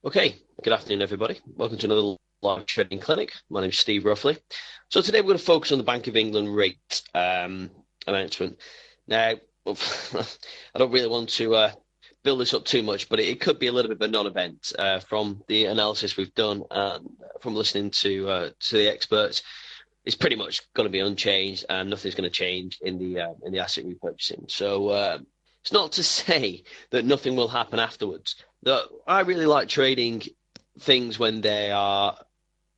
Okay, good afternoon, everybody. Welcome to another live trading clinic. My name is Steve Ruffley. So today we're going to focus on the Bank of England rate announcement. Now, I don't really want to build this up too much, but it could be a little bit of a non-event from the analysis we've done and from listening to the experts. It's pretty much going to be unchanged, and nothing's going to change in the asset repurchasing. So it's not to say that nothing will happen afterwards. I really like trading things when they are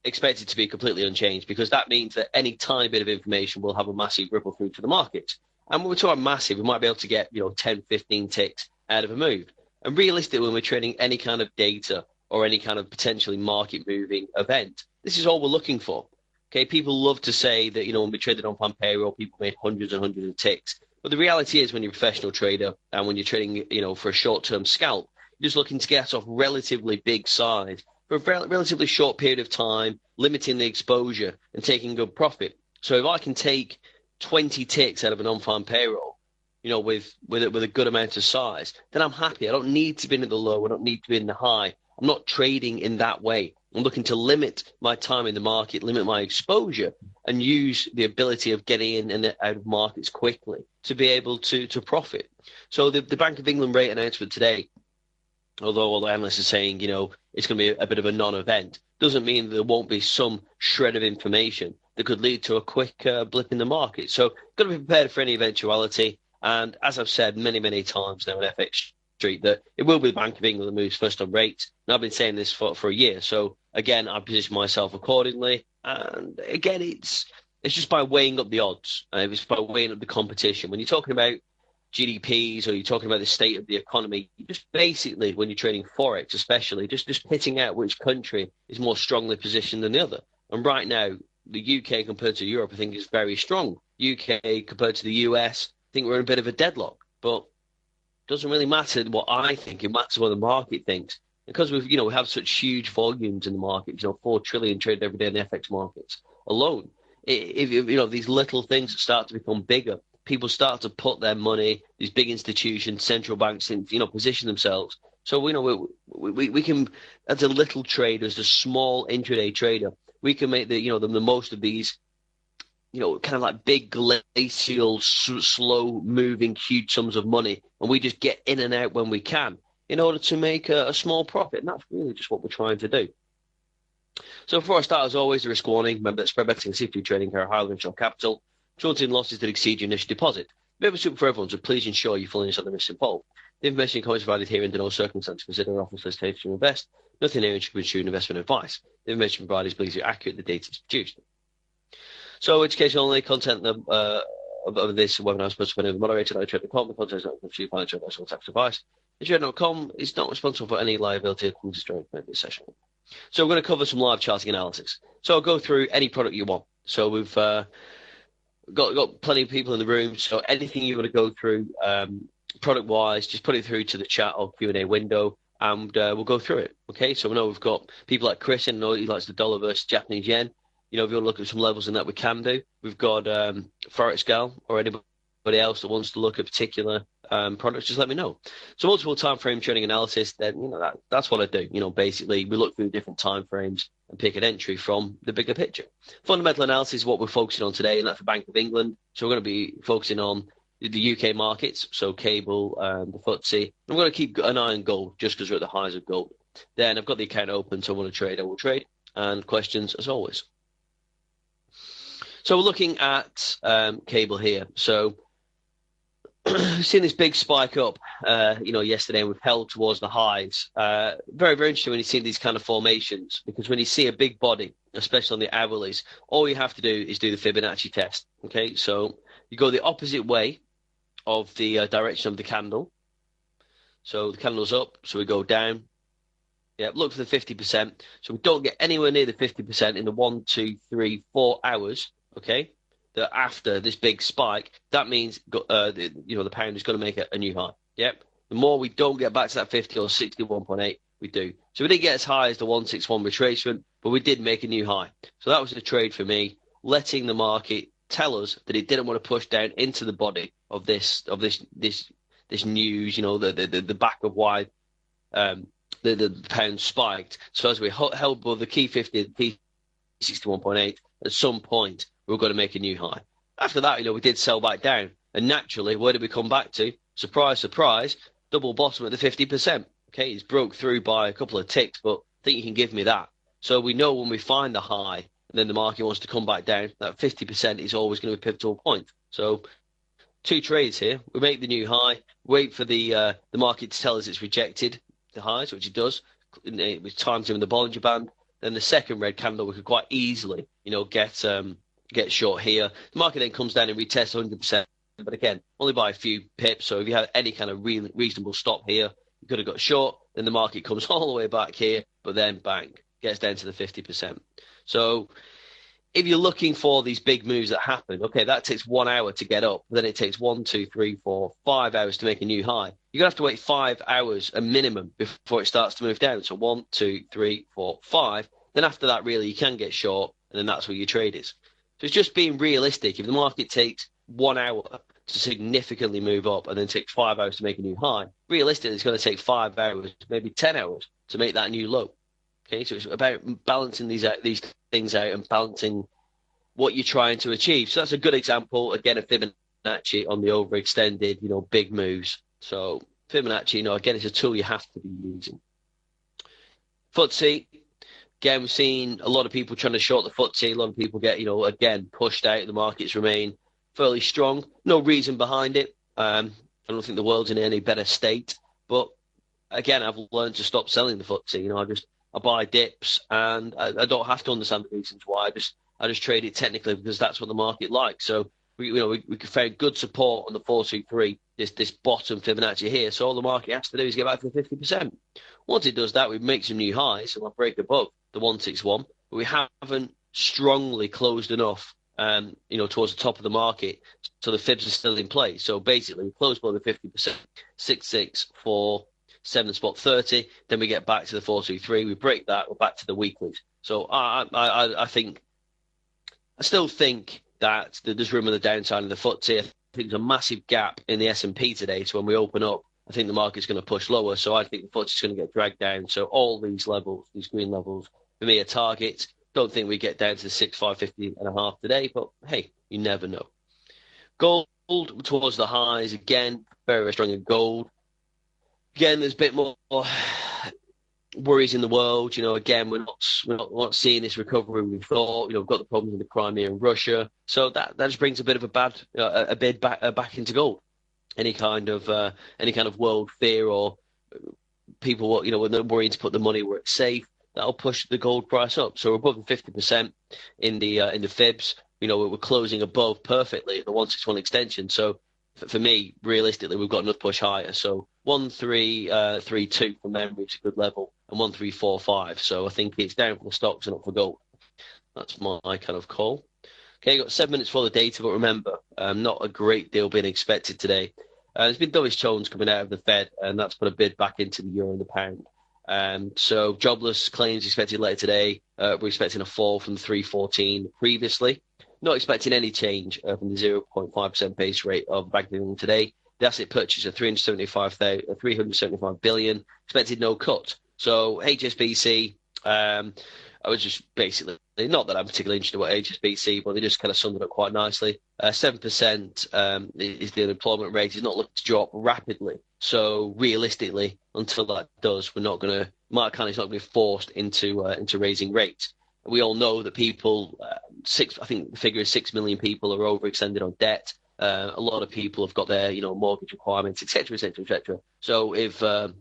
expected to be completely unchanged, because that means that any tiny bit of information will have a massive ripple through to the market. And when we're talking massive, we might be able to get 10, 15 ticks out of a move. And realistically, when we're trading any kind of data or any kind of potentially market moving event, this is all we're looking for. Okay, people love to say that, when we traded on payroll, people made hundreds and hundreds of ticks. But the reality is, when you're a professional trader and when you're trading, for a short-term scalp, you're just looking to get off relatively big size for a relatively short period of time, limiting the exposure and taking good profit. So if I can take 20 ticks out of an on-farm payroll, with a good amount of size, then I'm happy. I don't need to be in the low. I don't need to be in the high. I'm not trading in that way. I'm looking to limit my time in the market, limit my exposure, and use the ability of getting in and out of markets quickly to be able to profit. So the Bank of England rate announcement today, although all the analysts are saying, it's going to be a bit of a non-event, doesn't mean there won't be some shred of information that could lead to a quick blip in the market. So got to be prepared for any eventuality. And as I've said many, many times now on FX Street, that it will be the Bank of England that moves first on rates. And I've been saying this for a year. So again, I position myself accordingly. And again, it's just by weighing up the odds. It's by weighing up the competition. When you're talking about GDPs or you're talking about the state of the economy, just basically, when you're trading Forex especially, just pitting out which country is more strongly positioned than the other. And right now, the UK compared to Europe, I think, is very strong. UK compared to the US, I think we're in a bit of a deadlock. But it doesn't really matter what I think. It matters what the market thinks. Because we have such huge volumes in the market, 4 trillion traded every day in the FX markets alone. If these little things start to become bigger, people start to put their money, these big institutions, central banks, in, position themselves. So we can, as a little trader, as a small intraday trader, we can make the most of these, kind of like big glacial, slow moving, huge sums of money, and we just get in and out when we can in order to make a small profit. And that's really just what we're trying to do. So before I start, as always, the risk warning. Remember that spread betting and seafood trading are highly risk capital. Shorting losses that exceed your initial deposit. A bit of a super for everyone, so please ensure you fully understand the risks involved. The information and comments provided here under no circumstances consider an offer solicitation to invest. Nothing here should be construed investment advice. The information provided is believed to be accurate. The data is produced. So, education only. Content of this webinar is supposed to be moderated. I trade.com. The content is not considered financial advice or tax advice. Trade.com is not responsible for any liability from this session. So, we're going to cover some live charting analysis. So, I'll go through any product you want. So, we've got plenty of people in the room, so anything you want to go through product wise, just put it through to the chat or Q&A window, and we'll go through it. Okay, so we know we've got people like Chris, and I know he likes the dollar versus Japanese yen. If you want to look at some levels in that, we can do. We've got Forex Gal or anybody else that wants to look at particular products, just let me know. So multiple time frame trading analysis, then that's what I do. Basically we look through different time frames and pick an entry from the bigger picture. Fundamental analysis is what we're focusing on today, and that's the Bank of England. So we're going to be focusing on the UK markets, so cable, the FTSE. I'm going to keep an eye on gold just because we're at the highs of gold. Then I've got the account open, so I want to trade, I will trade. And questions as always. So we're looking at cable here. So we've seen this big spike up, yesterday, and we've held towards the highs. Very, very interesting when you see these kind of formations, because when you see a big body, especially on the hourlies, all you have to do is do the Fibonacci test. Okay, so you go the opposite way of the direction of the candle. So the candle's up, so we go down. Yeah, look for the 50%. So we don't get anywhere near the 50% in the 1, 2, 3, 4 hours. Okay. That after this big spike, that means the pound is going to make a new high. Yep. The more we don't get back to that 50 or 61.8, we do. So we didn't get as high as the 161 retracement, but we did make a new high. So that was the trade for me, letting the market tell us that it didn't want to push down into the body of this news. The back of why the pound spiked. So as we held above the key 50, the key 61.8, at some point we were going to make a new high. After that, we did sell back down, and naturally, where did we come back to? Surprise, surprise, double bottom at the 50%. Okay, it's broke through by a couple of ticks, but I think you can give me that. So we know when we find the high, and then the market wants to come back down, that 50% is always going to be a pivotal point. So 2 trades here. We make the new high, wait for the market to tell us it's rejected the highs, which it does. With time to in the Bollinger Band. Then the second red candle, we could quite easily, get short here. The market then comes down and retests 100%. But again, only by a few pips. So if you have any kind of reasonable stop here, you could have got short. Then the market comes all the way back here, but then bang, gets down to the 50%. So if you're looking for these big moves that happen, okay, that takes 1 hour to get up. Then it takes 1, 2, 3, 4, 5 hours to make a new high. You're going to have to wait 5 hours a minimum before it starts to move down. So 1, 2, 3, 4, 5. Then after that, really, you can get short, and then that's where your trade is. So it's just being realistic. If the market takes 1 hour to significantly move up and then takes 5 hours to make a new high, realistically, it's going to take 5 hours, maybe 10 hours to make that new low. Okay, so it's about balancing these things out and balancing what you're trying to achieve. So that's a good example, again, of Fibonacci on the overextended, big moves. So Fibonacci, again, it's a tool you have to be using. FTSE, again, we've seen a lot of people trying to short the FTSE. A lot of people get, again, pushed out. The markets remain fairly strong. No reason behind it. I don't think the world's in any better state. But again, I've learned to stop selling the FTSE. I buy dips, and I don't have to understand the reasons why. I just trade it technically because that's what the market likes. So we could find good support on the 423, this bottom Fibonacci here. So all the market has to do is get back to the 50%. Once it does that, we make some new highs, and we'll break above the 161. But we haven't strongly closed enough, towards the top of the market, so the fibs are still in play. So basically, we close below the 50%, 6647 spot 30. Then we get back to the 423. We break that. We're back to the weeklies. So I still think that there's room on the downside of the FTSE. I think there's a massive gap in the S&P today. So when we open up, I think the market's going to push lower. So I think the FTSE is going to get dragged down. So all these levels, these green levels, for me, are targets. Don't think we get down to the 6,550.5 today, but hey, you never know. Gold towards the highs again, very, very strong in gold. Again, there's a bit more worries in the world. Again, we're not seeing this recovery we thought. We've got the problems with the Crimea and Russia, so that just brings a bit of a bid back into gold. Any kind of world fear or people, when they're worrying to put the money where it's safe, that'll push the gold price up. So we're above the 50% in the fibs. We're closing above perfectly the 161 extension. So for me, realistically, we've got another push higher. So 1332 from memory is a good level, and 1345. So I think it's down for the stocks and up for gold. That's my kind of call. Okay, got 7 minutes for the data, but remember, not a great deal being expected today. There's been dovish tones coming out of the Fed, and that's put a bid back into the euro and the pound. So jobless claims expected later today. We're expecting a fall from 314 previously. Not expecting any change from the 0.5% base rate of Bank of England today. The asset purchase of 375 billion. Expected no cut. So HSBC, I was just basically, not that I'm particularly interested in what HSBC, but they just kind of summed it up quite nicely. 7% is the unemployment rate. It's not looking to drop rapidly. So realistically, until that does, Mark Carney's not going to be forced into raising rates. We all know that people, I think the figure is 6 million people are overextended on debt. A lot of people have got their, mortgage requirements, etc., etc., etc. So if the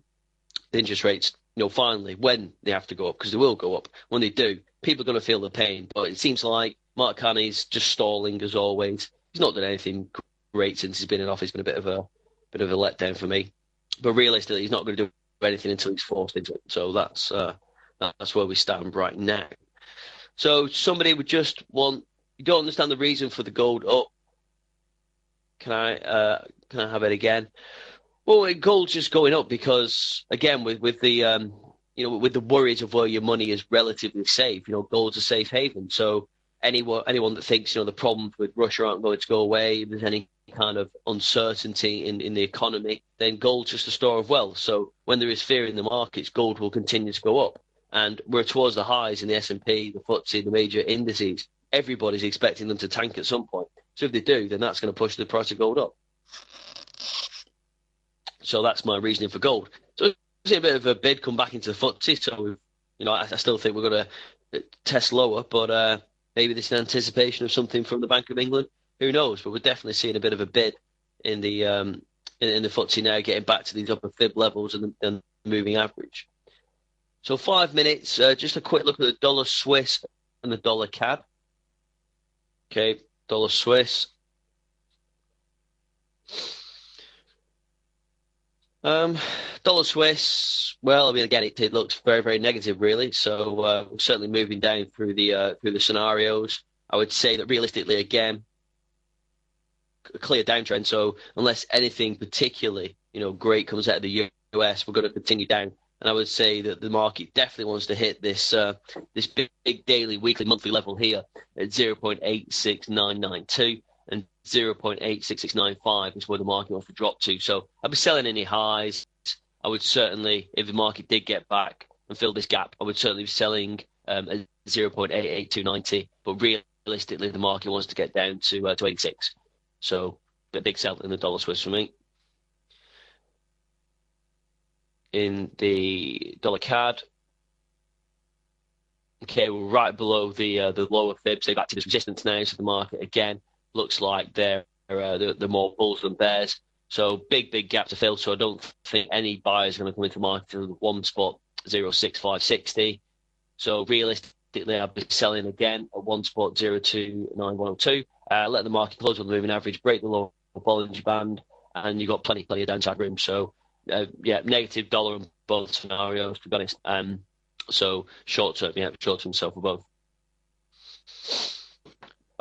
interest rates, finally, when they have to go up, because they will go up, when they do, people are going to feel the pain. But it seems like Mark Carney's just stalling as always. He's not done anything great since he's been in office. It's been a bit of a letdown for me. But realistically, he's not going to do anything until he's forced into it. So that's where we stand right now. So somebody would just want, you don't understand the reason for the gold up. Can I have it again? Well, gold's just going up because, again, with the with the worries of where your money is relatively safe, gold's a safe haven. So anyone that thinks the problems with Russia aren't going to go away, if there's any kind of uncertainty in the economy, then gold's just a store of wealth. So when there is fear in the markets, gold will continue to go up. And we're towards the highs in the S&P, the FTSE, the major indices. Everybody's expecting them to tank at some point. So if they do, then that's going to push the price of gold up. So that's my reasoning for gold. So we've seen a bit of a bid come back into the FTSE. So, I still think we're going to test lower, but maybe this is an anticipation of something from the Bank of England. Who knows? But we're definitely seeing a bit of a bid in the in the FTSE now, getting back to these upper fib levels and the moving average. So 5 minutes, just a quick look at the dollar Swiss and the dollar CAD. Okay, dollar Swiss. Dollar Swiss, well, I mean, again, it looks very, very negative, really. So we're certainly moving down through the scenarios. I would say that realistically, again, a clear downtrend. So unless anything particularly, great comes out of the US, we're going to continue down. And I would say that the market definitely wants to hit this this big daily, weekly, monthly level here at 0.86992 and 0.86695 is where the market wants to drop to. So I'd be selling any highs. I would certainly, if the market did get back and fill this gap, I would certainly be selling at 0.88290. But realistically, the market wants to get down to 86. So a big sell in the dollar Swiss for me. In the dollar CAD, okay, we're right below the lower fibs. They've acted as resistance now, so the market again looks like they're more bulls than bears. So big gap to fill. So I don't think any buyers are going to come into the market in one spot 06560. So realistically, I'll be selling again at one spot 029102. Let the market close on the moving average, break the lower Bollinger Band, and you've got plenty of downside room. So negative dollar in both scenarios, to be honest. So short term sell for both.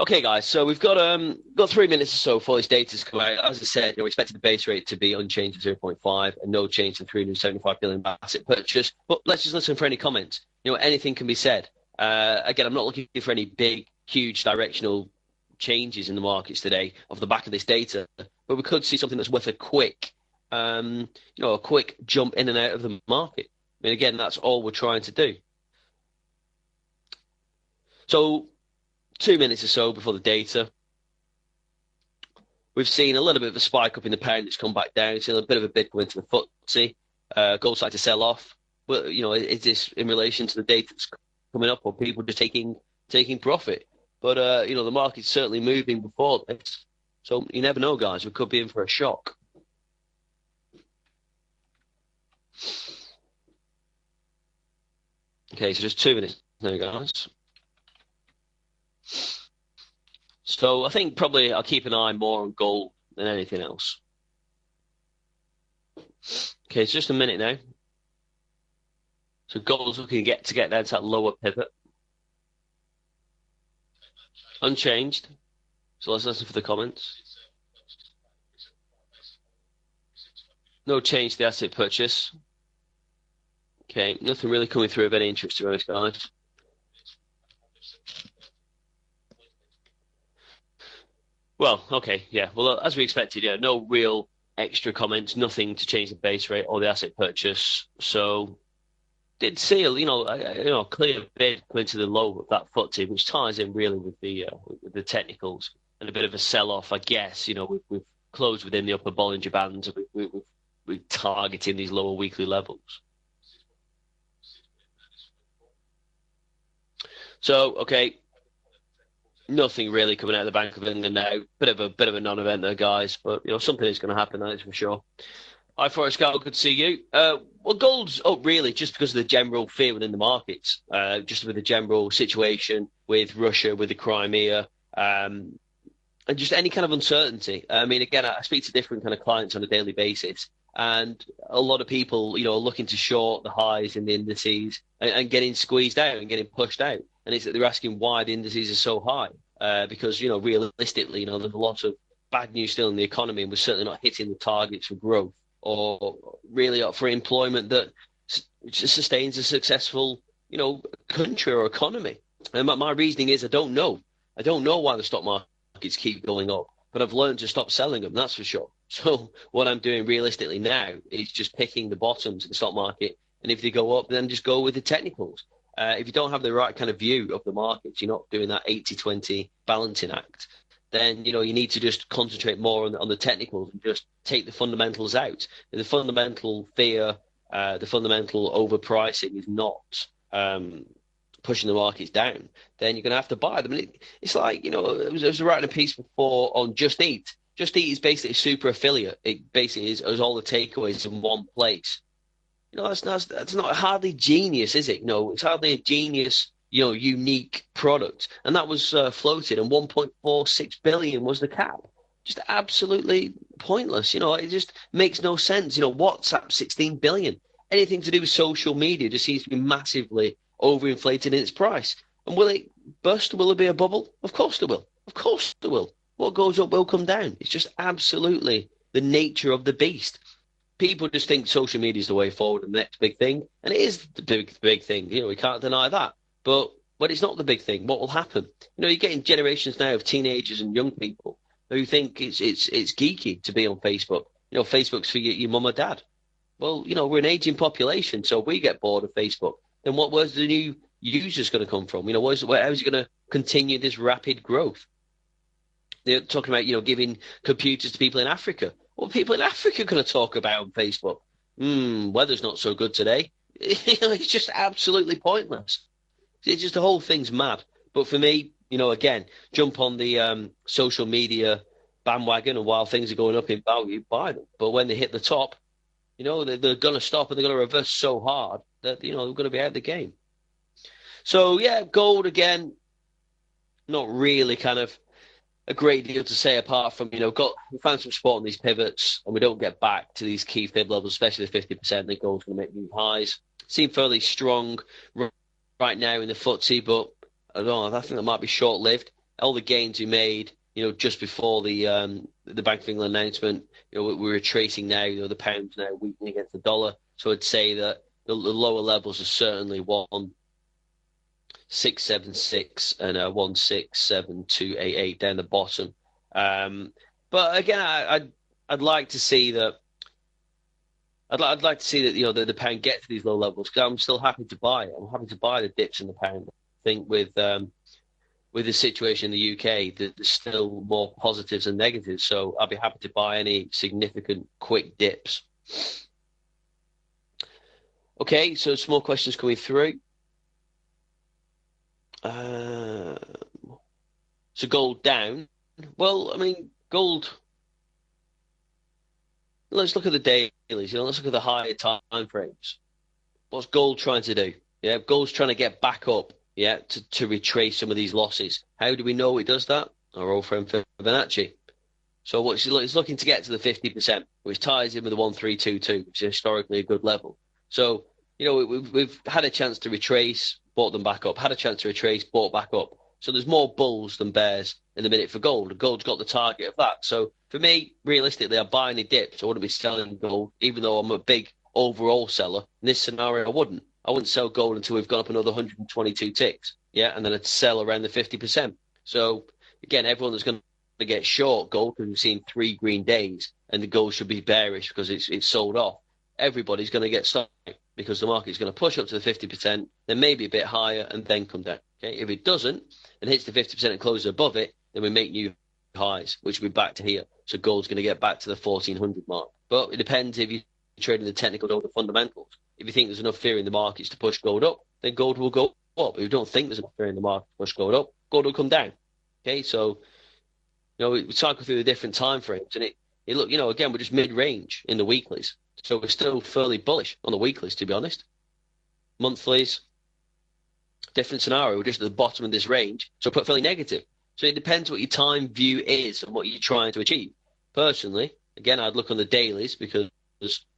Okay, guys. So we've got 3 minutes or so for this data to come out. As I said, we expected the base rate to be unchanged at 0.5 and no change to 375 billion asset purchase. But let's just listen for any comments. Anything can be said. Again, I'm not looking for any big, huge directional changes in the markets today off the back of this data, but we could see something that's worth a quick jump in and out of the market. I mean, again, that's all we're trying to do. So 2 minutes or so before the data, we've seen a little bit of a spike up in the pound. It's come back down. We've seen a bit of a bid go into the FTSE. Gold started to sell off. Well, is this in relation to the data that's coming up, or people just taking profit? But the market's certainly moving before this. So you never know, guys. We could be in for a shock. Okay, so just 2 minutes now, guys. So I think probably I'll keep an eye more on gold than anything else. Okay, it's just a minute now. So gold's looking to get down to that lower pivot. Unchanged. So let's listen for the comments. No change to the asset purchase. Okay, nothing really coming through of any interest to us, guys. Well, okay, yeah. Well, as we expected, yeah, no real extra comments, nothing to change the base rate or the asset purchase. So did see a clear bid going to the low of that FTSE, which ties in really with the technicals, and a bit of a sell-off, I guess. We've closed within the upper Bollinger Bands. We're targeting these lower weekly levels. So, okay, nothing really coming out of the Bank of England now. Bit of a non-event there, guys. But something is going to happen, that is for sure. Hi, Forest Scout. Good to see you. Well, gold's up really just because of the general fear within the markets, just with the general situation with Russia, with the Crimea, and just any kind of uncertainty. I mean, again, I speak to different kind of clients on a daily basis, and a lot of people, are looking to short the highs in the indices and getting squeezed out and getting pushed out. And it's that they're asking why the indices are so high, because, realistically, there's a lot of bad news still in the economy, and we're certainly not hitting the targets for growth or really up for employment that sustains a successful, country or economy. And my reasoning is I don't know. I don't know why the stock markets keep going up. but I've learned to stop selling them, that's for sure. So what I'm doing realistically now is just picking the bottoms in the stock market, and if they go up, then just go with the technicals. If you don't have the right kind of view of the markets, you're not doing that 80-20 balancing act, then you need to just concentrate more on the technicals and just take the fundamentals out. And the fundamental fear, the fundamental overpricing is not pushing the markets down. Then you're going to have to buy them. And it's like, I was writing a piece before on Just Eat. Just Eat is basically a super affiliate. It basically is all the takeaways in one place. That's not hardly genius, is it? No, it's hardly a genius, unique product. And that was floated, and 1.46 billion was the cap. Just absolutely pointless. It just makes no sense. WhatsApp 16 billion. Anything to do with social media just seems to be massively overinflated in its price. And will it burst? Will there be a bubble? Of course there will. Of course there will. What goes up will come down. It's just absolutely the nature of the beast. People just think social media is the way forward and the next big thing. And it is the big thing. We can't deny that. But it's not the big thing. What will happen? You're getting generations now of teenagers and young people who think it's geeky to be on Facebook. Facebook's for your mum or dad. Well, we're an aging population, so we get bored of Facebook. Then where's the new users going to come from? How is it going to continue this rapid growth? They're talking about, giving computers to people in Africa. What are people in Africa going to talk about on Facebook? Weather's not so good today. It's just absolutely pointless. It's just the whole thing's mad. But for me, again, jump on the social media bandwagon, and while things are going up in value, buy them. But when they hit the top, they're going to stop and they're going to reverse so hard that, they're going to be out of the game. So, yeah, gold, again, not really kind of a great deal to say apart from, we found some support on these pivots and we don't get back to these key fib levels, especially the 50%, then gold's going to make new highs. Seem fairly strong right now in the FTSE, but I don't know, I think that might be short-lived. All the gains we made, just before the Bank of England announcement, we're retracing now, the pound's now weakening against the dollar. So I'd say that the lower levels are certainly 1.676 and 1.67288 down the bottom. But again, I'd like to see that. I'd like to see that the pound get to these low levels, because I'm still happy to buy it. I'm happy to buy the dips in the pound. I think with the situation in the UK, there's still more positives than negatives. So I'll be happy to buy any significant quick dips. Okay, so some more questions coming through. So gold down. Well, I mean, gold. Let's look at the dailies. Let's look at the higher time frames. What's gold trying to do? Yeah, gold's trying to get back up. Yeah, to retrace some of these losses. How do we know it does that? Our old friend Fibonacci. So it's looking to get to the 50%, which ties in with the 1322, which is historically a good level. So we've had a chance to retrace, bought them back up. Had a chance to retrace, bought back up. So there's more bulls than bears in the minute for gold. And gold's got the target of that. So for me, realistically, I'm buying the dips. I wouldn't be selling gold, even though I'm a big overall seller. In this scenario, I wouldn't sell gold until we've gone up another 122 ticks. Yeah, and then I'd sell around the 50%. So again, everyone that's going to get short gold, because we've seen 3 green days, and the gold should be bearish because it's sold off. Everybody's going to get stuck because the market's going to push up to the 50%, then maybe a bit higher, and then come down. Okay, if it doesn't and hits the 50% and closes above it, then we make new highs, which will be back to here. So gold's going to get back to the 1400 mark. But it depends if you're trading the technical or the fundamentals. If you think there's enough fear in the markets to push gold up, then gold will go up. If you don't think there's enough fear in the market to push gold up, gold will come down. Okay, so we cycle through the different time frames, and it look, again, we're just mid-range in the weeklies. So we're still fairly bullish on the weeklies, to be honest. Monthlies, different scenario. We're just at the bottom of this range, so put fairly negative. So it depends what your time view is and what you're trying to achieve. Personally, again, I'd look on the dailies, because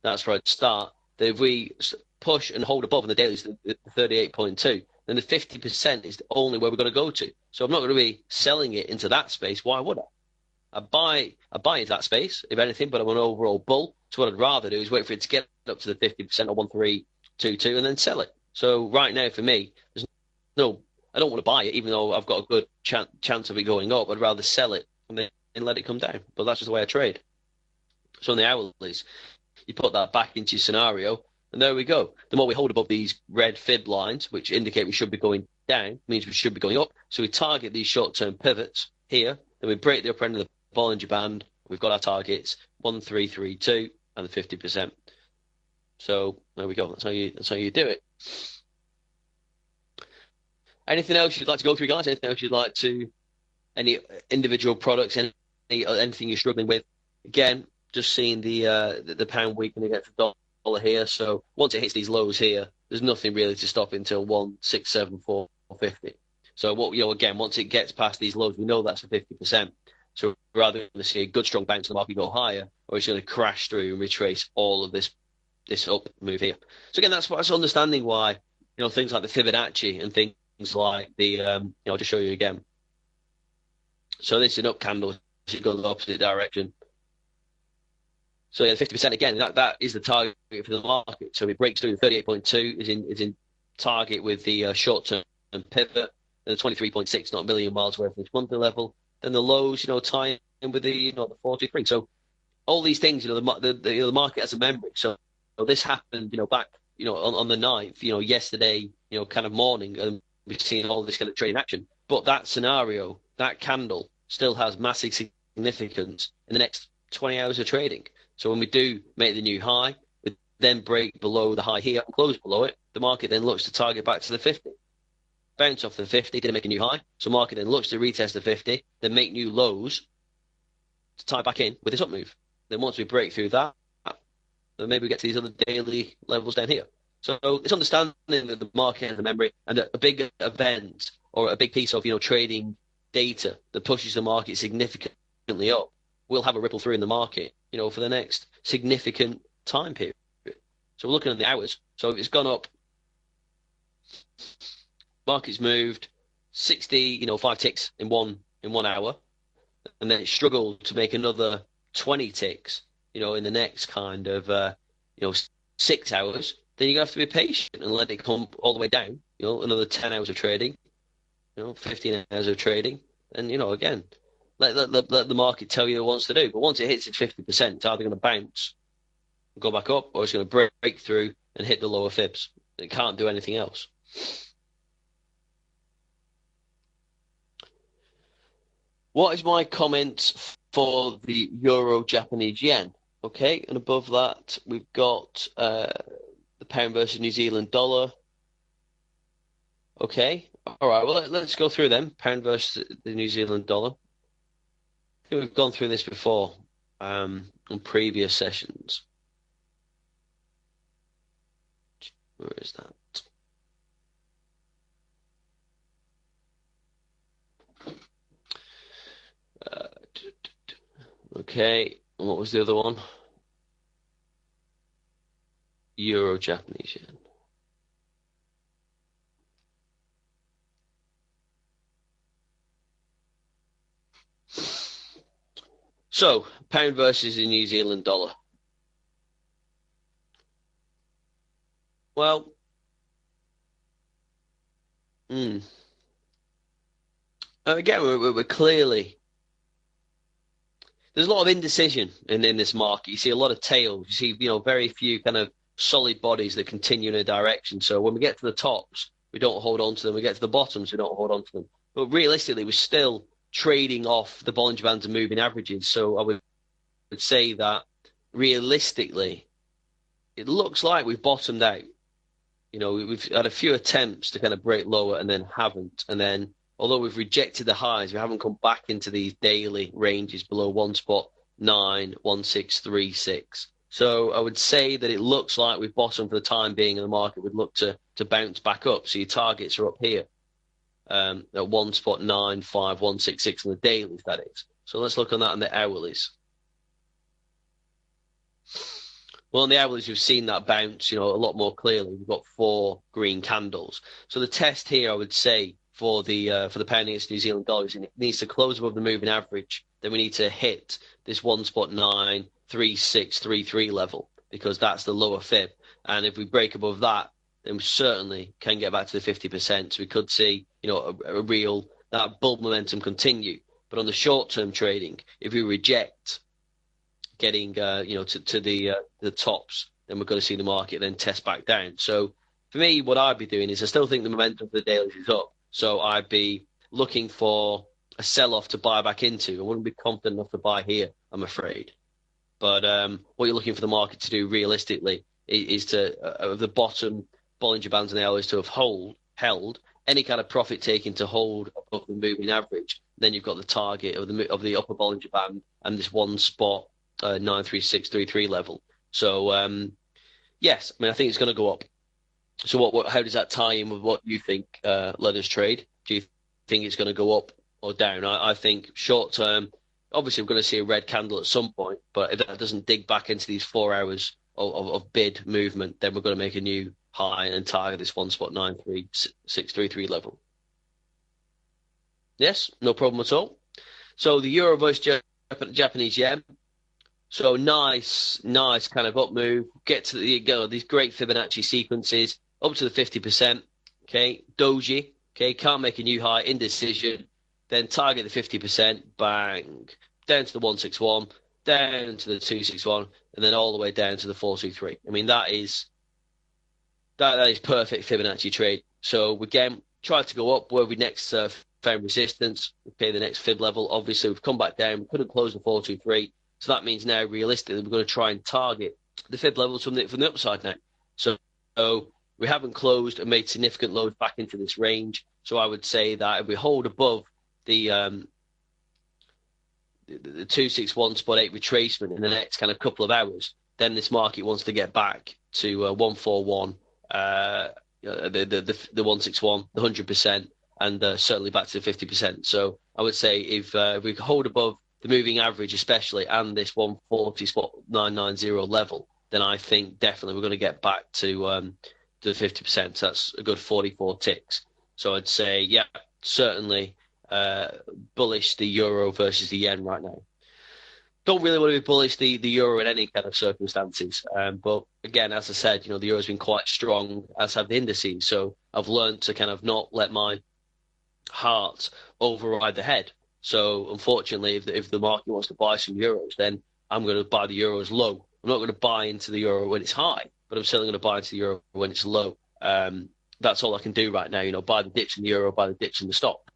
that's where I'd start. That if we push and hold above in the dailies, the 38.2, then the 50% is the only where we're going to go to. So I'm not going to be selling it into that space. Why would I? I buy into that space, if anything, but I'm an overall bull. So what I'd rather do is wait for it to get up to the 50% or 1322 and then sell it. So right now, for me, I don't want to buy it, even though I've got a good chance of it going up. I'd rather sell it and then let it come down. But that's just the way I trade. So on the hourlies, you put that back into your scenario, and there we go. The more we hold above these red fib lines, which indicate we should be going down, means we should be going up. So we target these short-term pivots here, then we break the upper end of the Bollinger Band. We've got our targets 1332 and the 50%. So there we go. That's how you do it. Anything else you'd like to go through, guys? Anything else you'd like to? Any individual products? Anything you're struggling with? Again, just seeing the pound weakening against the dollar here. So once it hits these lows here, there's nothing really to stop until 167.450. So what again, once it gets past these lows, we know that's a 50%. So rather than see a good strong bounce, the market go higher, or it's going to crash through and retrace all of this up move here. So again, that's understanding why things like the Fibonacci and things like the I'll just show you again. So this is an up candle, it goes the opposite direction. So yeah, 50% again, that is the target for the market. So it breaks through the 38.2 is in target with the short-term pivot, and the 23.6 not a million miles away from this monthly level. Then the lows, tie in with the the 43. So all these things, the market has a memory. So this happened, back, on the 9th, yesterday, kind of morning, and we've seen all this kind of trading action. But that scenario, that candle, still has massive significance in the next 20 hours of trading. So when we do make the new high, we then break below the high here and close below it, the market then looks to target back to the 50. Bounce off the 50, didn't make a new high. So market then looks to retest the 50, then make new lows to tie back in with this up move. Then once we break through that, then maybe we get to these other daily levels down here. So it's understanding that the market has a memory, and a big event or a big piece of trading data that pushes the market significantly up will have a ripple through in the market, for the next significant time period. So we're looking at the hours. So it's gone up. Market's moved 60, 5 ticks in one hour, and then it struggled to make another 20 ticks, in the next kind of 6 hours. Then you're gonna have to be patient and let it come all the way down. Another 10 hours of trading, 15 hours of trading, and again, let the market tell you what it wants to do. But once it hits its 50%, it's either going to bounce, go back up, or it's going to break through and hit the lower fibs. It can't do anything else. What is my comment for the Euro Japanese yen? Okay, and above that, we've got the pound versus New Zealand dollar. Okay, all right, well, let's go through them. Pound versus the New Zealand dollar. I think we've gone through this before on previous sessions. Where is that? Okay, and what was the other one? Euro Japanese yen. So, pound versus the New Zealand dollar. Well, again, we're clearly, there's a lot of indecision in this market. You see a lot of tails. You see, very few kind of solid bodies that continue in a direction. So when we get to the tops, we don't hold on to them. We get to the bottoms, we don't hold on to them. But realistically, we're still trading off the Bollinger Bands and moving averages. So I would say that realistically, it looks like we've bottomed out. We've had a few attempts to kind of break lower and then haven't. And then, although we've rejected the highs, we haven't come back into these daily ranges below 1.91636. So I would say that it looks like we've bottomed for the time being, and the market would look to bounce back up. So your targets are up here at 1.95166 on the dailies, that is. So let's look on that on the hourlies. Well, on the hourlies, you've seen that bounce, a lot more clearly. We've got 4 green candles. So the test here, I would say, for the pound against New Zealand dollars, and it needs to close above the moving average. Then we need to hit this 1.93633 level, because that's the lower fib. And if we break above that, then we certainly can get back to the 50%. So we could see, that bull momentum continue. But on the short-term trading, if we reject getting to the tops, then we're going to see the market then test back down. So for me, what I'd be doing is I still think the momentum for the dailies is up. So I'd be looking for a sell-off to buy back into. I wouldn't be confident enough to buy here, I'm afraid. But what you're looking for the market to do realistically is to the bottom Bollinger Bands and the hours to have held any kind of profit taking to hold above the moving average. Then you've got the target of the upper Bollinger Band and this one spot 93633 level. So yes, I mean I think it's going to go up. So how does that tie in with what you think let us trade? Do you think it's going to go up or down? I think short term, obviously we're going to see a red candle at some point, but if that doesn't dig back into these 4 hours of bid movement, then we're going to make a new high and target this one spot 93633 level. Yes, no problem at all. So the euro versus Japanese yen. So nice kind of up move. Get to these great Fibonacci sequences up to the 50%. Okay, doji. Okay, can't make a new high, indecision. Then target the 50%, bang, down to the 161, down to the 261, and then all the way down to the 423. I mean, that is perfect Fibonacci trade. So again, try to go up where we next found resistance. Okay, the next fib level. Obviously, we've come back down. We couldn't close the 423. So that means now, realistically, we're going to try and target the fib levels from the upside now. So we haven't closed and made significant loads back into this range. So I would say that if we hold above the 261 spot 8 retracement in the next kind of couple of hours, then this market wants to get back to 141, the 161, the 100%, and certainly back to the 50%. So I would say if we hold above the moving average especially, and this 140 spot 990 level, then I think definitely we're going to get back to the 50%. So that's a good 44 ticks. So I'd say, yeah, certainly bullish the euro versus the yen right now. Don't really want to be bullish the euro in any kind of circumstances. But again, as I said, the euro's been quite strong, as have the indices. So I've learned to kind of not let my heart override the head. So unfortunately, if the market wants to buy some euros, then I'm going to buy the euros low. I'm not going to buy into the euro when it's high, but I'm certainly going to buy into the euro when it's low. That's all I can do right now. Buy the dips in the euro, buy the dips in the stocks,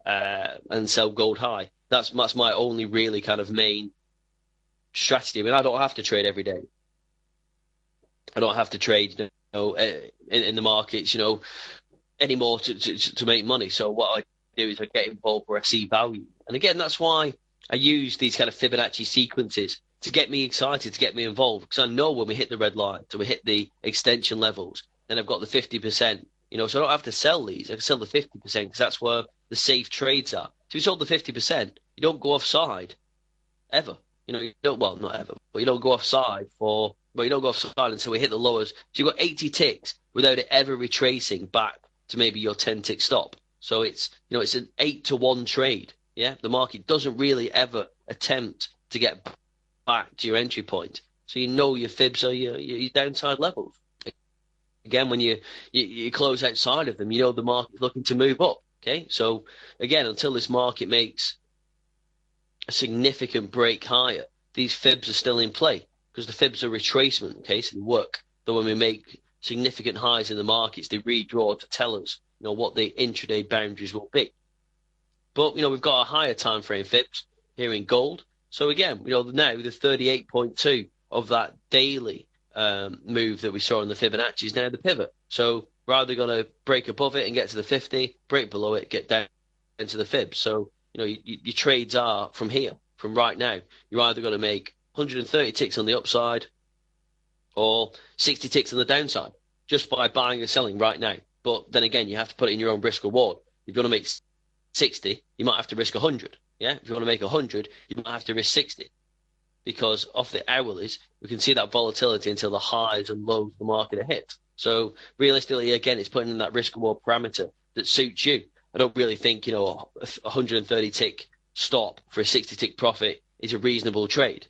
and sell gold high. That's my only really kind of main strategy. I mean, I don't have to trade every day. I don't have to trade, in the markets, anymore to make money. So what I do is I get involved where I see value. And again, that's why I use these kind of Fibonacci sequences to get me excited, to get me involved, because I know when we hit the red line, so we hit the extension levels, then I've got the 50%, so I don't have to sell these. I can sell the 50% because that's where the safe trades are. So if you sold the 50%, you don't go offside ever. You don't, well, not ever, but you don't go offside until we hit the lowers. So you've got 80 ticks without it ever retracing back to maybe your 10 tick stop. So it's an 8-to-1 trade. Yeah, the market doesn't really ever attempt to get back to your entry point. So your fibs are your downside levels. Again, when you close outside of them, the market's looking to move up. Okay, so again, until this market makes a significant break higher, these fibs are still in play because the fibs are retracement. Okay, so they work. But when we make significant highs in the markets, they redraw to tell us what the intraday boundaries will be. But we've got a higher time frame fibs here in gold. So again, now the 38.2 of that daily move that we saw in the Fibonacci is now the pivot. So we're either going to break above it and get to the 50, break below it, get down into the fib. So your trades are from here, from right now. You're either going to make 130 ticks on the upside or 60 ticks on the downside just by buying and selling right now. But then again, you have to put it in your own risk reward. If you want to make 60, you might have to risk 100. Yeah, if you want to make 100, you might have to risk 60. Because off the hourlies, we can see that volatility until the highs and lows of the market are hit. So realistically, again, it's putting in that risk reward parameter that suits you. I don't really think, a 130 tick stop for a 60 tick profit is a reasonable trade.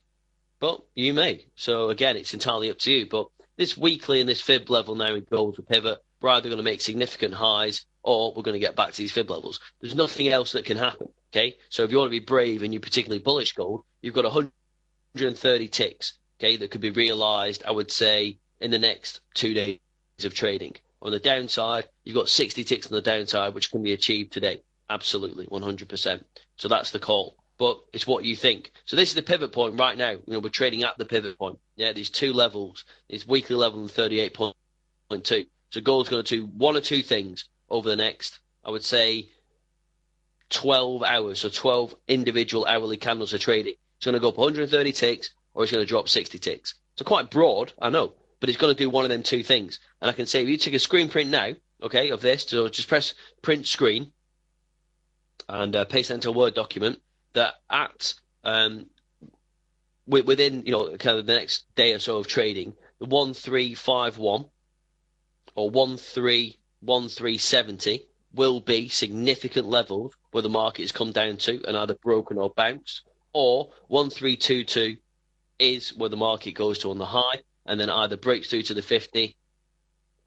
But you may. So again, it's entirely up to you. But this weekly and this fib level now in gold to pivot, we're either going to make significant highs or we're going to get back to these fib levels. There's nothing else that can happen. Okay, so if you want to be brave and you're particularly bullish gold, you've got 130 ticks. Okay, that could be realized, I would say, in the next 2 days of trading. On the downside, you've got 60 ticks on the downside, which can be achieved today. Absolutely, 100%. So that's the call. But it's what you think. So this is the pivot point right now. We're trading at the pivot point. Yeah, these two levels, this weekly level and 38.2. So gold's going to do one or two things over the next, I would say, 12 hours. So 12 individual hourly candles of trading. It's going to go up 130 ticks or it's going to drop 60 ticks. So quite broad, I know, but it's going to do one of them two things. And I can say, if you take a screen print now, okay, of this, so just press print screen and paste that into a Word document, that at within kind of the next day or so of trading, the 1351 or 131370 will be significant levels where the market has come down to and either broken or bounced, or 1322 is where the market goes to on the high and then either breaks through to the 50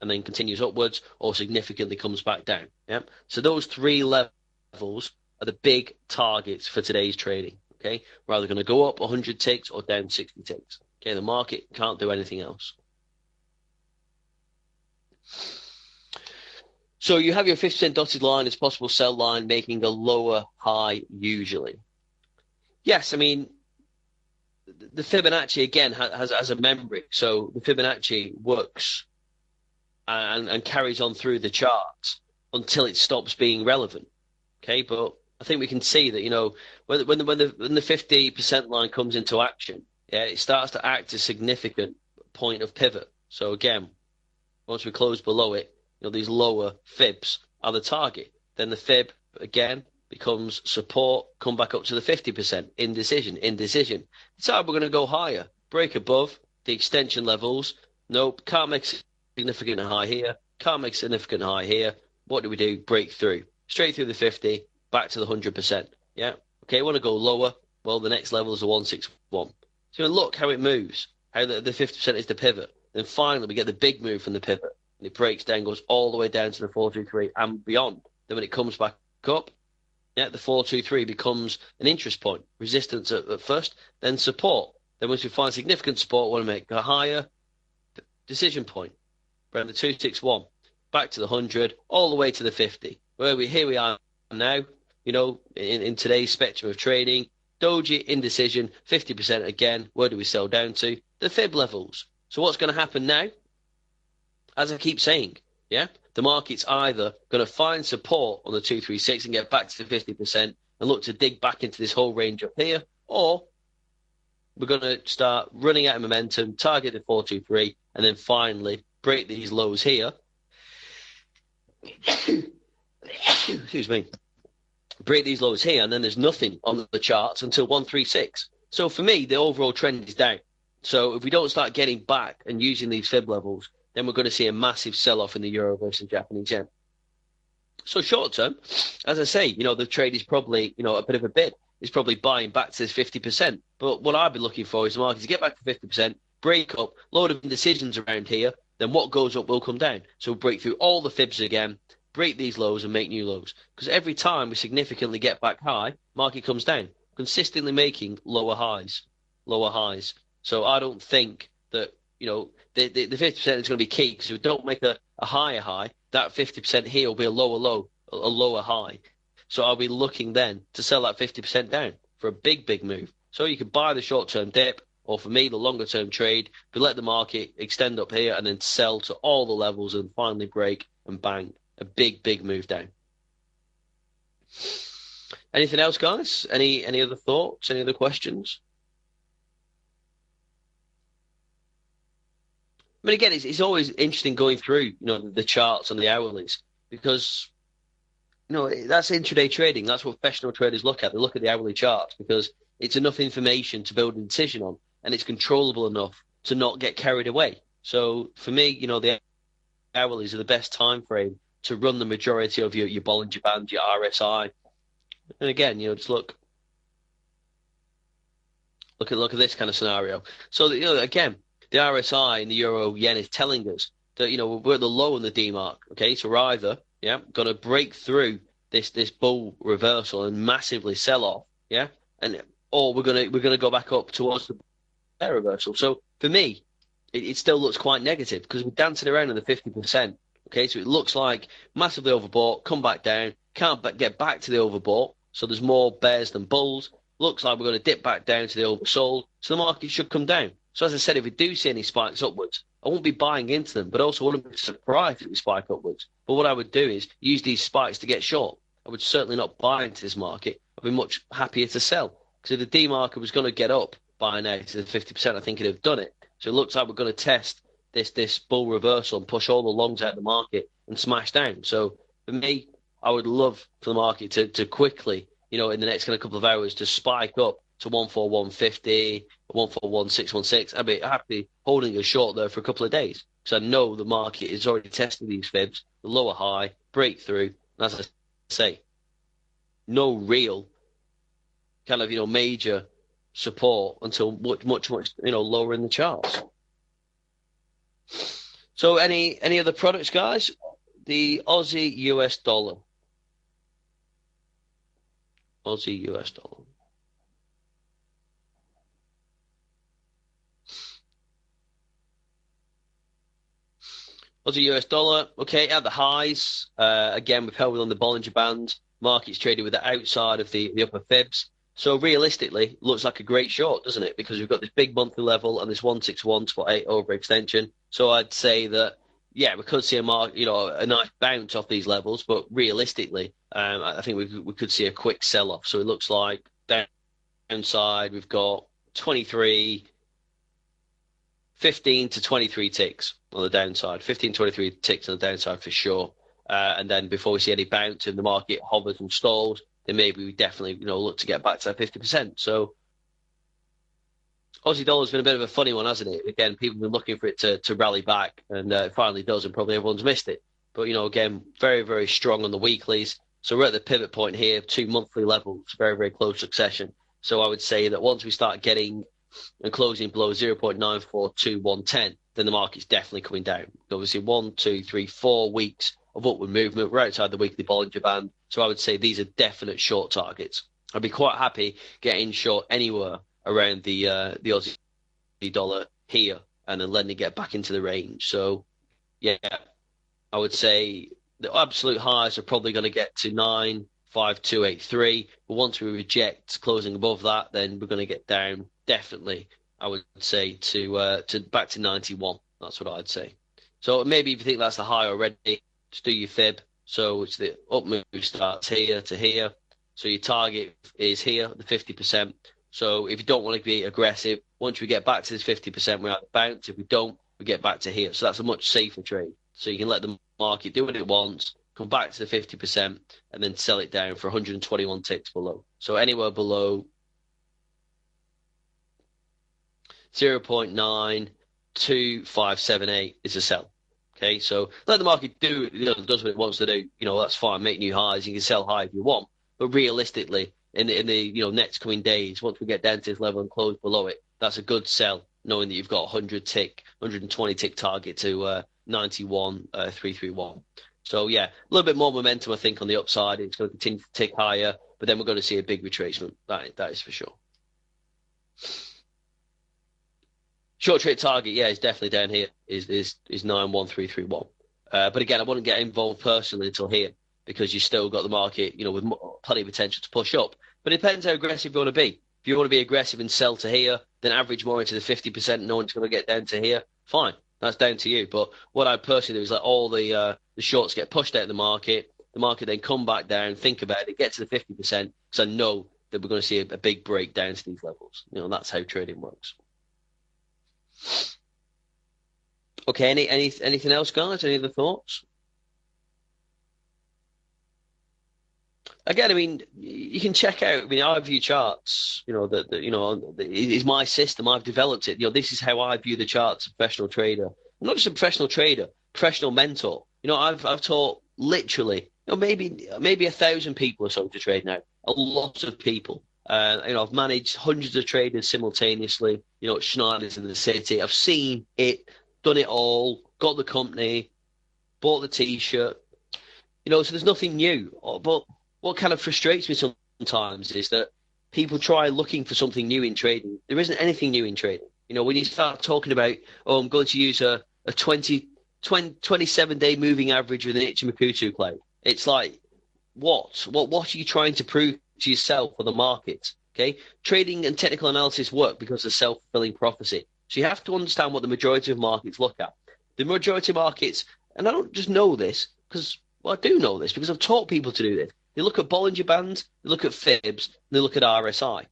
and then continues upwards or significantly comes back down. Yeah. So those three levels are the big targets for today's trading. Okay, we're either going to go up 100 ticks or down 60 ticks. Okay, the market can't do anything else. So you have your 50% dotted line as possible sell line, making a lower high usually. Yes, I mean, the Fibonacci, again, has a memory. So the Fibonacci works and carries on through the charts until it stops being relevant. Okay, but I think we can see that, when the 50% line comes into action, yeah, it starts to act as a significant point of pivot. So again, once we close below it, these lower fibs are the target. Then the fib, again, becomes support, come back up to the 50%, indecision. Decide we're going to go higher, break above the extension levels. Nope, can't make significant high here, can't make significant high here. What do? Break through. Straight through the 50, back to the 100%. Yeah, okay, want to go lower? Well, the next level is the 161. So look how it moves, how the 50% is the pivot. Then finally, we get the big move from the pivot. And it breaks down, goes all the way down to the 423 and beyond. Then when it comes back up, yeah, the 423 becomes an interest point, resistance at first, then support. Then once we find significant support, we want to make a higher decision point. Around the 261, back to the 100, all the way to the 50. Here we are now, in today's spectrum of trading. Doji, indecision, 50% again. Where do we sell down to? The fib levels. So what's going to happen now? As I keep saying, yeah, the market's either going to find support on the 236 and get back to the 50% and look to dig back into this whole range up here, or we're going to start running out of momentum, target the 423, and then finally break these lows here. Excuse me. Break these lows here, and then there's nothing on the charts until 136. So for me, the overall trend is down. So if we don't start getting back and using these fib levels, then we're going to see a massive sell-off in the euro versus Japanese yen. So short term, as I say, the trade is probably, a bit of a bid. It's probably buying back to this 50%. But what I'd be looking for is the market to get back to 50%, break up, load of indecisions around here, then what goes up will come down. So we'll break through all the fibs again, break these lows and make new lows. Because every time we significantly get back high, market comes down, consistently making lower highs. So I don't think that, the 50% is going to be key, because if we don't make a higher high, that 50% here will be a lower low, a lower high. So I'll be looking then to sell that 50% down for a big, big move. So you can buy the short-term dip, or for me, the longer-term trade, we let the market extend up here and then sell to all the levels and finally break and bang, a big, big move down. Anything else, guys? Any other thoughts? Any other questions? I mean, again, it's always interesting going through, the charts and the hourlies, because, that's intraday trading. That's what professional traders look at. They look at the hourly charts because it's enough information to build a decision on, and it's controllable enough to not get carried away. So for me, the hourlies are the best time frame to run the majority of your Bollinger Band, your RSI. And again, just look at this kind of scenario. So again, the RSI in the euro yen is telling us that we're at the low in the D mark. Okay, so we're either yeah, going to break through this bull reversal and massively sell off, yeah, and or we're gonna go back up towards the bear reversal. So for me, it still looks quite negative because we're dancing around in the 50%. Okay, so it looks like massively overbought, come back down, can't get back to the overbought. So there's more bears than bulls. Looks like we're going to dip back down to the oversold. So the market should come down. So as I said, if we do see any spikes upwards, I won't be buying into them, but also wouldn't be surprised if we spike upwards. But what I would do is use these spikes to get short. I would certainly not buy into this market. I'd be much happier to sell. Because if the D market was going to get up by now to the 50%, I think it'd have done it. So it looks like we're going to test this bull reversal and push all the longs out of the market and smash down. So for me, I would love for the market to quickly, in the next kind of couple of hours, to spike up to 14150, 141,616. I'd be happy holding a short there for a couple of days because I know the market is already testing these fibs, the lower high, breakthrough. And as I say, no real kind of, major support until much lower in the charts. So any other products, guys? The Aussie US dollar. Aussie US dollar. Aussie US dollar. Okay, at the highs. Again, we've held within the Bollinger Band. Market's traded with the outside of the upper fibs. So realistically, looks like a great short, doesn't it? Because we've got this big monthly level and this 161.8 overextension. So I'd say that, yeah, we could see a nice bounce off these levels, but realistically, I think we could see a quick sell-off. So it looks like downside, we've got 15 to 23 ticks on the downside, 15, 23 ticks on the downside for sure. And then before we see any bounce and the market hovers and stalls, then maybe we definitely, look to get back to that 50%. So Aussie dollar's been a bit of a funny one, hasn't it? Again, people have been looking for it to rally back, and it finally does, and probably everyone's missed it. But, again, very, very strong on the weeklies. So we're at the pivot point here, 2 monthly levels, very, very close succession. So I would say that once we start getting and closing below 0.942110, then the market's definitely coming down. Obviously, 1, 2, 3, 4 weeks of upward movement. We're outside the weekly Bollinger Band. So I would say these are definite short targets. I'd be quite happy getting short anywhere around the Aussie dollar here and then letting it get back into the range. So, yeah, I would say the absolute highs are probably going to get to 95283. But once we reject closing above that, then we're going to get down definitely, I would say, to back to 91. That's what I'd say. So maybe if you think that's the high already, just do your fib. So it's the up move starts here to here. So your target is here, the 50%. So if you don't want to be aggressive, once we get back to this 50%, we're out of bounce. If we don't, we get back to here. So that's a much safer trade. So you can let the market do what it wants, come back to the 50%, and then sell it down for 121 ticks below. So anywhere below 0.92578 is a sell. Okay, so let the market do, does what it wants to do. That's fine. Make new highs. You can sell high if you want, but realistically, in the next coming days, once we get down to this level and close below it, that's a good sell, knowing that you've got 120 tick target to 91,331. So yeah, a little bit more momentum, I think, on the upside. It's going to continue to tick higher, but then we're going to see a big retracement. That is for sure. Short trade target, yeah, is definitely down here. Is 91331. But again, I wouldn't get involved personally until here because you still got the market, with plenty of potential to push up. But it depends how aggressive you want to be. If you want to be aggressive and sell to here, then average more into the 50%. No one's going to get down to here. Fine, that's down to you. But what I personally do is let all the shorts get pushed out of the market then come back down, think about it, get to the 50%, because I know that we're going to see a big break down to these levels. That's how trading works. Okay, anything else, guys? Any other thoughts? Again, I mean, you can check out. I mean, I view charts. It's my system. I've developed it. This is how I view the charts. A professional trader, I'm not just a professional trader, professional mentor. I've taught literally, maybe 1,000 people or so to trade now. A lot of people. I've managed hundreds of traders simultaneously. Schneider's in the city. I've seen it, done it all. Got the company, bought the T-shirt. So there's nothing new. But what kind of frustrates me sometimes is that people try looking for something new in trading. There isn't anything new in trading. When you start talking about, oh, I'm going to use a 27-day moving average with an Ichimokutu play. It's like, what? What are you trying to prove to yourself or the market? Okay, trading and technical analysis work because of self-fulfilling prophecy. So you have to understand what the majority of markets look at. The majority of markets, and I don't just know this because, well, I do know this because I've taught people to do this. They look at Bollinger Bands, they look at Fibs, and they look at RSI.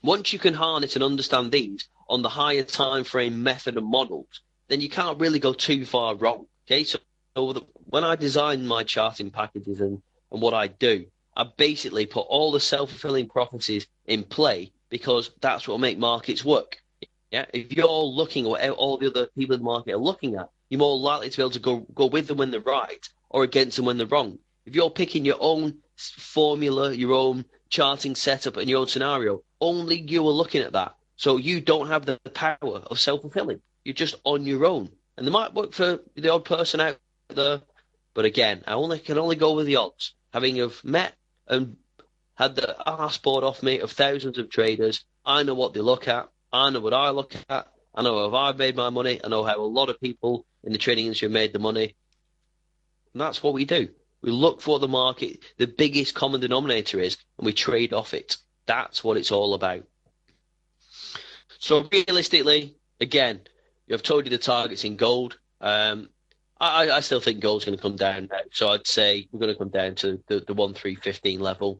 Once you can harness and understand these on the higher time frame method and models, then you can't really go too far wrong. Okay, so when I design my charting packages and what I do, I basically put all the self-fulfilling prophecies in play because that's what will make markets work. Yeah, if you're looking at what all the other people in the market are looking at, you're more likely to be able to go with them when they're right or against them when they're wrong. If you're picking your own formula, your own charting setup, and your own scenario, only you are looking at that. So you don't have the power of self-fulfilling. You're just on your own. And they might work for the odd person out there. But again, can only go with the odds. Having have met and had the arse board off me of thousands of traders, I know what they look at. I know what I look at. I know how I've made my money. I know how a lot of people in the trading industry have made the money. And that's what we do. We look for the market, the biggest common denominator is, and we trade off it. That's what it's all about. So realistically, again, I've told you the targets in gold. I still think gold's going to come down now. So I'd say we're going to come down to the 1,315 level.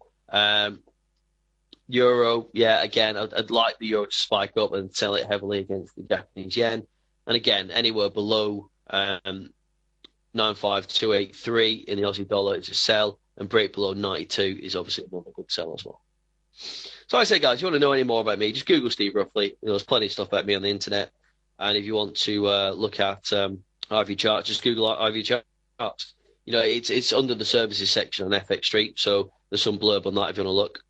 Euro, yeah, again, I'd like the euro to spike up and sell it heavily against the Japanese yen. And again, anywhere below 95283 in the Aussie dollar is a sell, and break below 92 is obviously another good sell as well. So I say, guys, if you want to know any more about me, just Google Steve Ruffley. There's plenty of stuff about me on the internet. And if you want to look at IV charts, just Google IV charts. It's under the services section on FX Street, so there's some blurb on that if you want to look.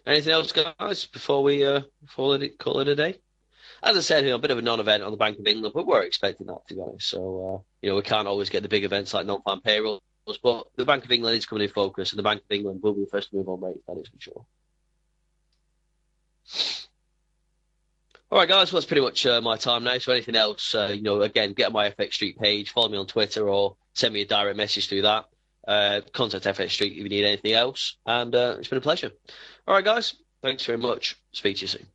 Anything else, guys, before we call it a day? As I said, a bit of a non-event on the Bank of England, but we're expecting that, to be honest. So, we can't always get the big events like non-farm payrolls, but the Bank of England is coming in focus, and the Bank of England will be the first to move on rates, that is for sure. All right, guys, well, that's pretty much my time now. So anything else, again, get on my FX Street page, follow me on Twitter, or send me a direct message through that. Contact FX Street if you need anything else. And it's been a pleasure. All right, guys, thanks very much. Speak to you soon.